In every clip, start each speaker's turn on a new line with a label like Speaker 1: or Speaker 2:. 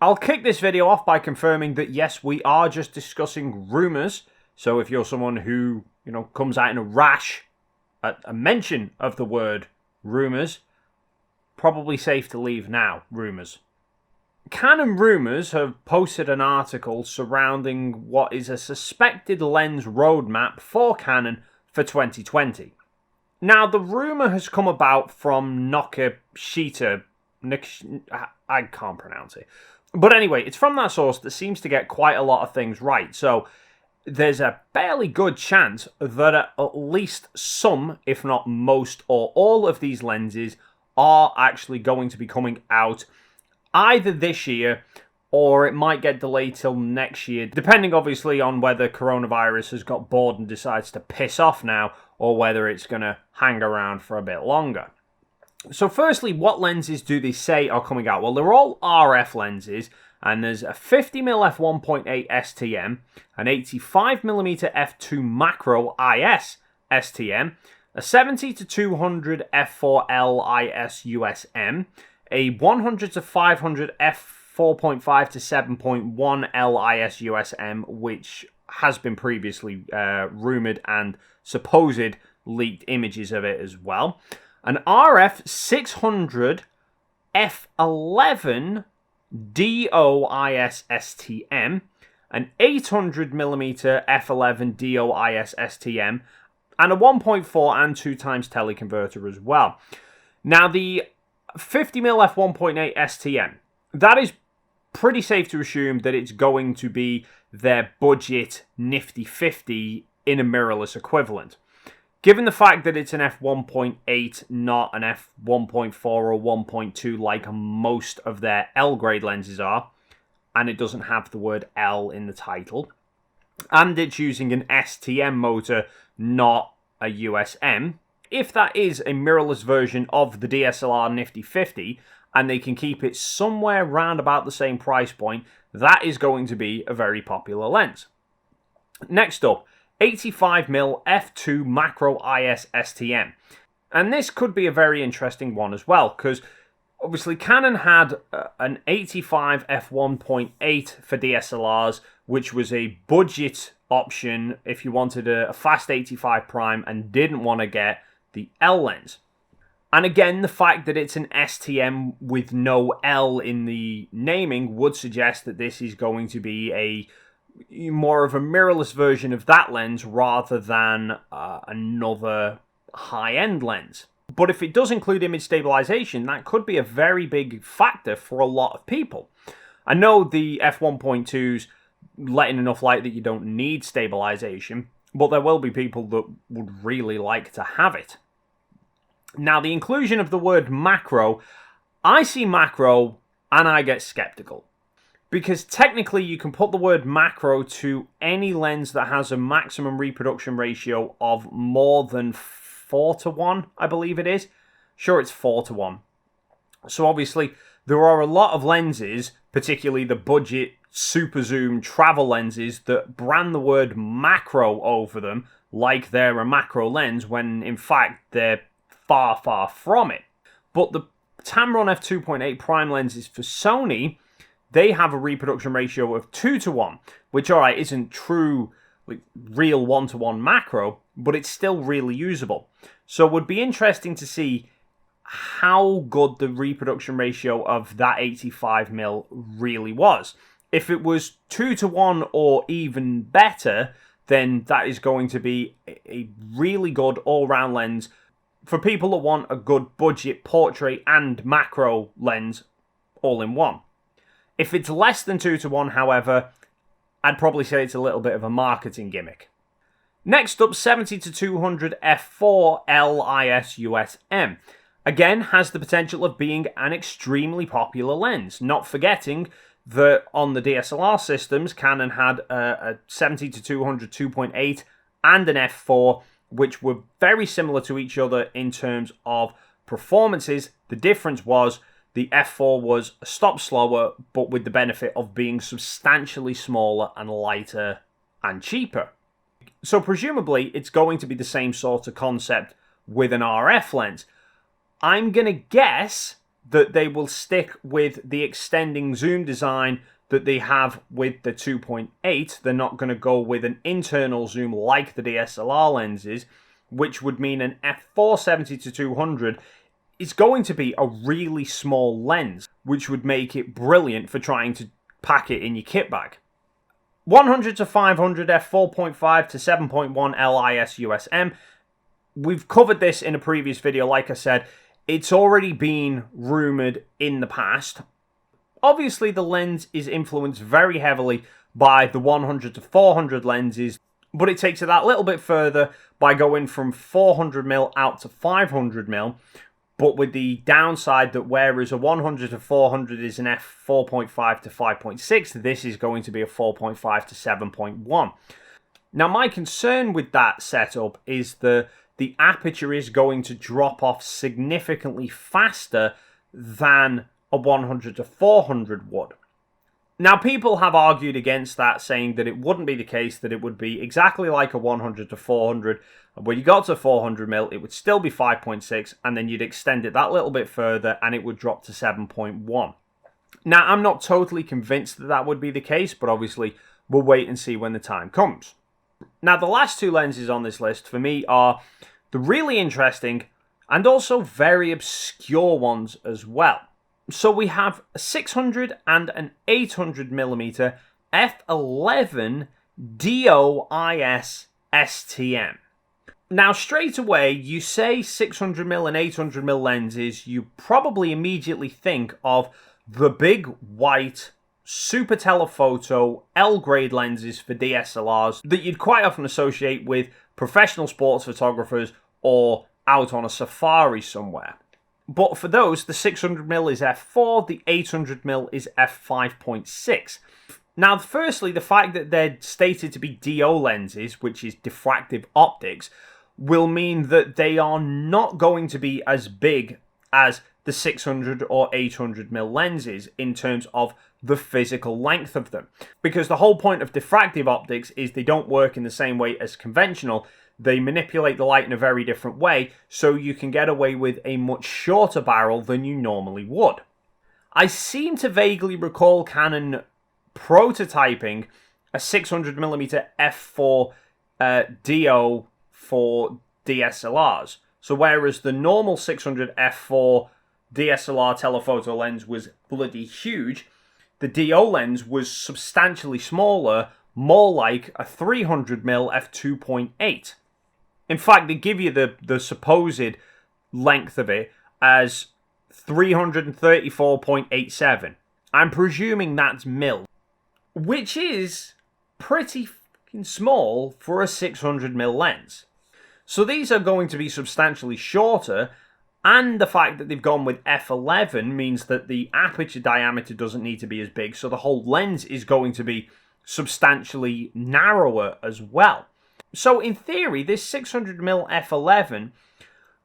Speaker 1: I'll kick this video off by confirming that yes, we are just discussing rumours. So if you're someone who, comes out in a rash at a mention of the word rumours, probably safe to leave now, rumours. Canon Rumours have posted an article surrounding what is a suspected lens roadmap for Canon for 2020. Now, the rumour has come about from Nakashita. I can't pronounce it. But anyway, it's from that source that seems to get quite a lot of things right. So there's a fairly good chance that at least some, if not most or all of these lenses are actually going to be coming out either this year or it might get delayed till next year, depending obviously on whether coronavirus has got bored and decides to piss off now or whether it's going to hang around for a bit longer. So firstly, what lenses do they say are coming out? Well, they're all RF lenses, and there's a 50mm f1.8 STM, an 85mm f2 macro IS STM, a 70-200 f4L IS USM, a 100-500 f4.5 to 7.1 LIS USM, which has been previously rumoured and supposed leaked images of it as well. An RF 600 f11 DOIS STM, an 800mm f11 DOIS STM, and a 1.4 and 2 times teleconverter as well. Now, the 50mm f1.8 STM, that is pretty safe to assume that it's going to be their budget nifty 50 in a mirrorless equivalent. Given the fact that it's an f1.8, not an f1.4 or 1.2 like most of their L-grade lenses are, and it doesn't have the word L in the title, and it's using an STM motor, not a USM, if that is a mirrorless version of the DSLR Nifty 50, and they can keep it somewhere around about the same price point, that is going to be a very popular lens. Next up, 85mm f2 macro IS STM. And this could be a very interesting one as well, because obviously Canon had an 85 f1.8 for DSLRs, which was a budget option if you wanted a fast 85 prime and didn't want to get the L lens. And again, the fact that it's an STM with no L in the naming would suggest that this is going to be more of a mirrorless version of that lens rather than another high-end lens. But if it does include image stabilization, that could be a very big factor for a lot of people. I know the f1.2's letting enough light that you don't need stabilization, but there will be people that would really like to have it. Now, the inclusion of the word macro, I see macro and I get skeptical. Because technically you can put the word macro to any lens that has a maximum reproduction ratio of more than 4:1, I believe it is. Sure, it's 4:1. So obviously there are a lot of lenses, particularly the budget super zoom travel lenses, that brand the word macro over them like they're a macro lens when in fact they're far, far from it. But the Tamron f2.8 prime lenses for Sony, they have a reproduction ratio of 2:1, which, alright, isn't true, real 1:1 macro, but it's still really usable. So it would be interesting to see how good the reproduction ratio of that 85mm really was. If it was 2:1 or even better, then that is going to be a really good all-round lens for people that want a good budget portrait and macro lens all in one. If it's less than 2:1, however, I'd probably say it's a little bit of a marketing gimmick. Next up, 70-200 f4 LIS USM. Again, has the potential of being an extremely popular lens, not forgetting that on the DSLR systems, Canon had a 70-200 2.8 and an f4, which were very similar to each other in terms of performances. The difference was the f4 was a stop slower, but with the benefit of being substantially smaller and lighter and cheaper. So presumably, it's going to be the same sort of concept with an RF lens. I'm going to guess that they will stick with the extending zoom design that they have with the 2.8. They're not going to go with an internal zoom like the DSLR lenses, which would mean an f4 70-200 is going to be a really small lens, which would make it brilliant for trying to pack it in your kit bag. 100-500 f4.5 to 7.1 LIS USM. We've covered this in a previous video. Like I said, it's already been rumored in the past. Obviously, the lens is influenced very heavily by the 100-400 lenses, but it takes it that little bit further by going from 400mm out to 500mm, but with the downside that whereas a 100-400 is an f4.5 to 5.6, this is going to be a 4.5 to 7.1. Now, my concern with that setup is the aperture is going to drop off significantly faster than a 100-400 would. Now, people have argued against that, saying that it wouldn't be the case, that it would be exactly like a 100-400. When you got to 400mm, it would still be 5.6, and then you'd extend it that little bit further, and it would drop to 7.1. Now, I'm not totally convinced that that would be the case, but obviously, we'll wait and see when the time comes. Now, the last two lenses on this list, for me, are the really interesting and also very obscure ones as well. So we have a 600 and an 800mm f11 DOIS STM. Now, straight away, you say 600mm and 800mm lenses, you probably immediately think of the big white super telephoto L-grade lenses for DSLRs that you'd quite often associate with professional sports photographers or out on a safari somewhere. But for those, the 600mm is f4, the 800mm is f5.6. Now, firstly, the fact that they're stated to be DO lenses, which is diffractive optics, will mean that they are not going to be as big as the 600 or 800mm lenses in terms of the physical length of them. Because the whole point of diffractive optics is they don't work in the same way as conventional. They manipulate the light in a very different way, so you can get away with a much shorter barrel than you normally would. I seem to vaguely recall Canon prototyping a 600mm f4 DO for DSLRs. So whereas the normal 600 f4 DSLR telephoto lens was bloody huge, the DO lens was substantially smaller, more like a 300mm f2.8. In fact, they give you the supposed length of it as 334.87. I'm presuming that's mil, which is pretty fucking small for a 600mm lens. So these are going to be substantially shorter, and the fact that they've gone with f11 means that the aperture diameter doesn't need to be as big, so the whole lens is going to be substantially narrower as well. So in theory, this 600mm f11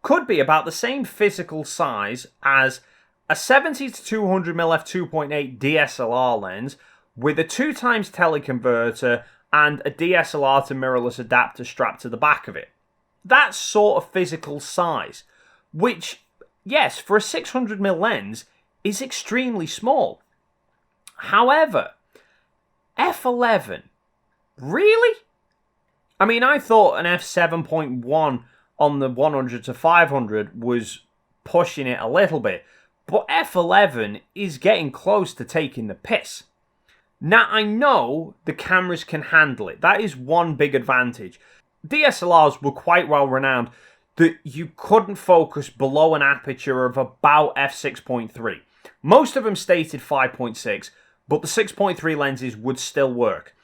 Speaker 1: could be about the same physical size as a 70-200mm f2.8 DSLR lens with a 2x teleconverter and a DSLR to mirrorless adapter strapped to the back of it. That sort of physical size, which, yes, for a 600mm lens, is extremely small. However, f11, really? I mean, I thought an f7.1 on the 100-500 was pushing it a little bit, but f11 is getting close to taking the piss. Now, I know the cameras can handle it. That is one big advantage. DSLRs were quite well renowned that you couldn't focus below an aperture of about f6.3. Most of them stated 5.6, but the 6.3 lenses would still work.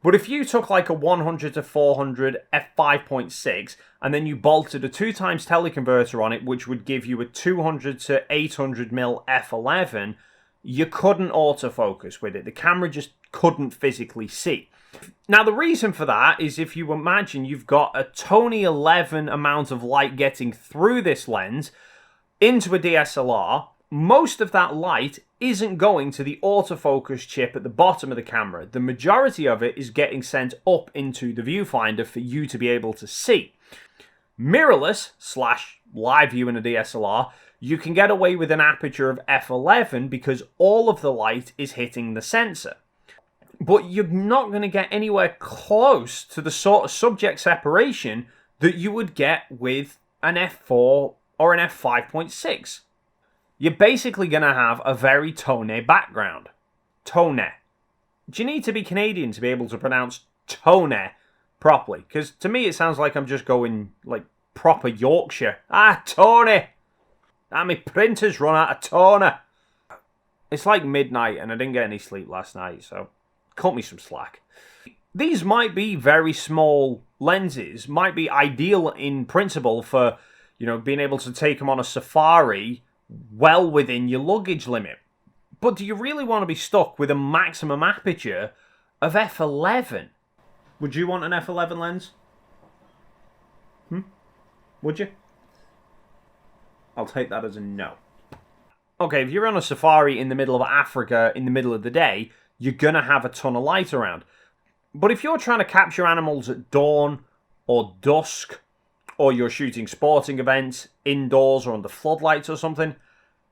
Speaker 1: But if you took like a 100-400 f5.6 and then you bolted a 2x teleconverter on it, which would give you a 200-800mm f11, you couldn't autofocus with it. The camera just couldn't physically see. Now, the reason for that is if you imagine you've got a Tony 11 amount of light getting through this lens into a DSLR, most of that light isn't going to the autofocus chip at the bottom of the camera. The majority of it is getting sent up into the viewfinder for you to be able to see. Mirrorless / live view in a DSLR you can get away with an aperture of f11 because all of the light is hitting the sensor. But you're not going to get anywhere close to the sort of subject separation that you would get with an f4 or an f5.6. You're basically going to have a very tone background. Tone. Do you need to be Canadian to be able to pronounce tone properly? Because to me it sounds like I'm just going like proper Yorkshire. Ah, Tony! Ah, my printer's run out of toner. It's like midnight and I didn't get any sleep last night, so cut me some slack. These might be very small lenses, might be ideal in principle for, being able to take them on a safari well within your luggage limit. But do you really want to be stuck with a maximum aperture of f11? Would you want an f11 lens? Would you? I'll take that as a no. Okay, if you're on a safari in the middle of Africa in the middle of the day, you're going to have a ton of light around. But if you're trying to capture animals at dawn or dusk, or you're shooting sporting events indoors or under floodlights or something,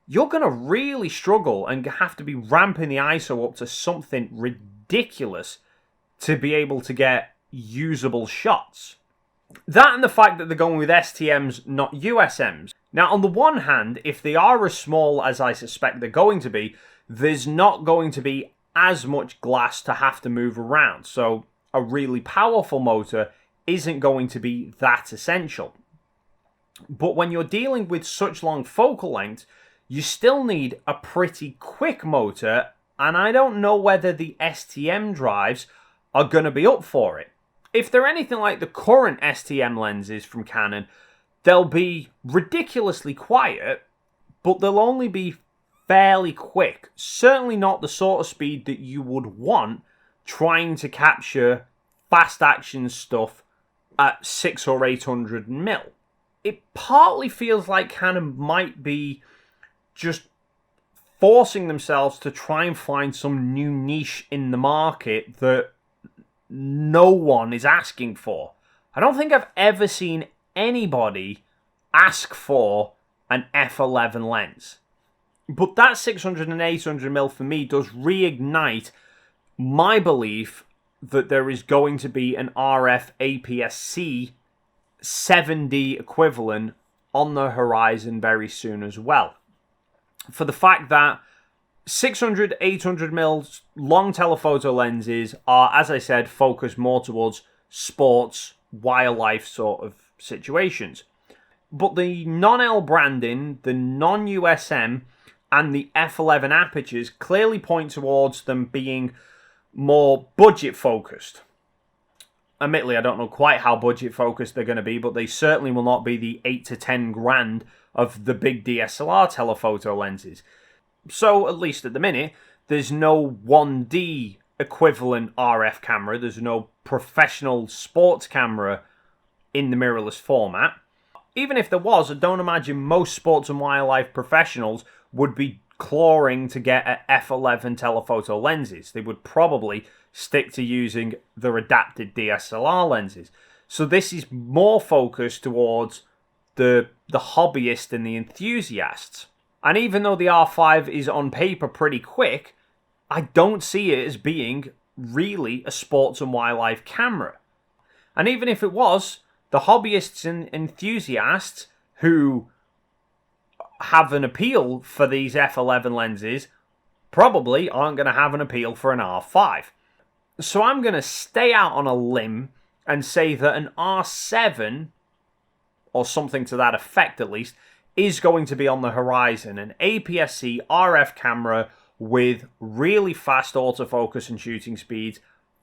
Speaker 1: you're going to really struggle and have to be ramping the ISO up to something ridiculous to be able to get usable shots. That and the fact that they're going with STMs, not USMs. Now, on the one hand, if they are as small as I suspect they're going to be, there's not going to be as much glass to have to move around. So a really powerful motor isn't going to be that essential. But when you're dealing with such long focal length, you still need a pretty quick motor, and I don't know whether the STM drives are going to be up for it. If they're anything like the current STM lenses from Canon, they'll be ridiculously quiet, but they'll only be fairly quick. Certainly not the sort of speed that you would want trying to capture fast action stuff at 600 or 800 mil. It partly feels like Canon might be just forcing themselves to try and find some new niche in the market that no one is asking for. I don't think I've ever seen anybody ask for an f11 lens. But that 600 and 800 mil for me does reignite my belief that there is going to be an RF APS-C 7D equivalent on the horizon very soon as well. For the fact that 600, 800 mils long telephoto lenses are, as I said, focused more towards sports, wildlife sort of situations. But the non-L branding, the non-USM, and the f11 apertures clearly point towards them being more budget focused. Admittedly, I don't know quite how budget focused they're going to be, but they certainly will not be the 8 to 10 grand of the big DSLR telephoto lenses. So, at least at the minute, there's no 1D equivalent RF camera. There's no professional sports camera in the mirrorless format. Even if there was, I don't imagine most sports and wildlife professionals would be clawing to get at f11 telephoto lenses. They would probably stick to using their adapted DSLR lenses. So this is more focused towards the hobbyist and the enthusiasts. And even though the R5 is on paper pretty quick, I don't see it as being really a sports and wildlife camera. And even if it was, the hobbyists and enthusiasts who have an appeal for these f11 lenses probably aren't going to have an appeal for an R5. So I'm going to stay out on a limb and say that an R7, or something to that effect at least, is going to be on the horizon. An APS-C RF camera with really fast autofocus and shooting speeds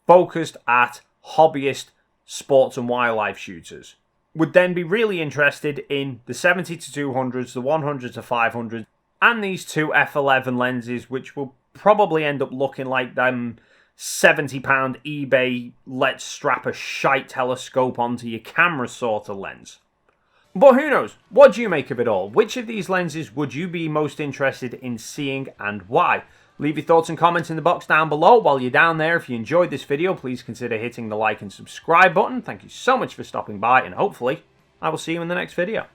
Speaker 1: focused at hobbyist sports and wildlife shooters. Would then be really interested in the 70 to 200s, the 100 to 500s, and these two f11 lenses, which will probably end up looking like them £70 eBay let's strap a shite telescope onto your camera sort of lens. But who knows? What do you make of it all? Which of these lenses would you be most interested in seeing and why? Leave your thoughts and comments in the box down below. While you're down there, if you enjoyed this video, please consider hitting the like and subscribe button. Thank you so much for stopping by, and hopefully I will see you in the next video.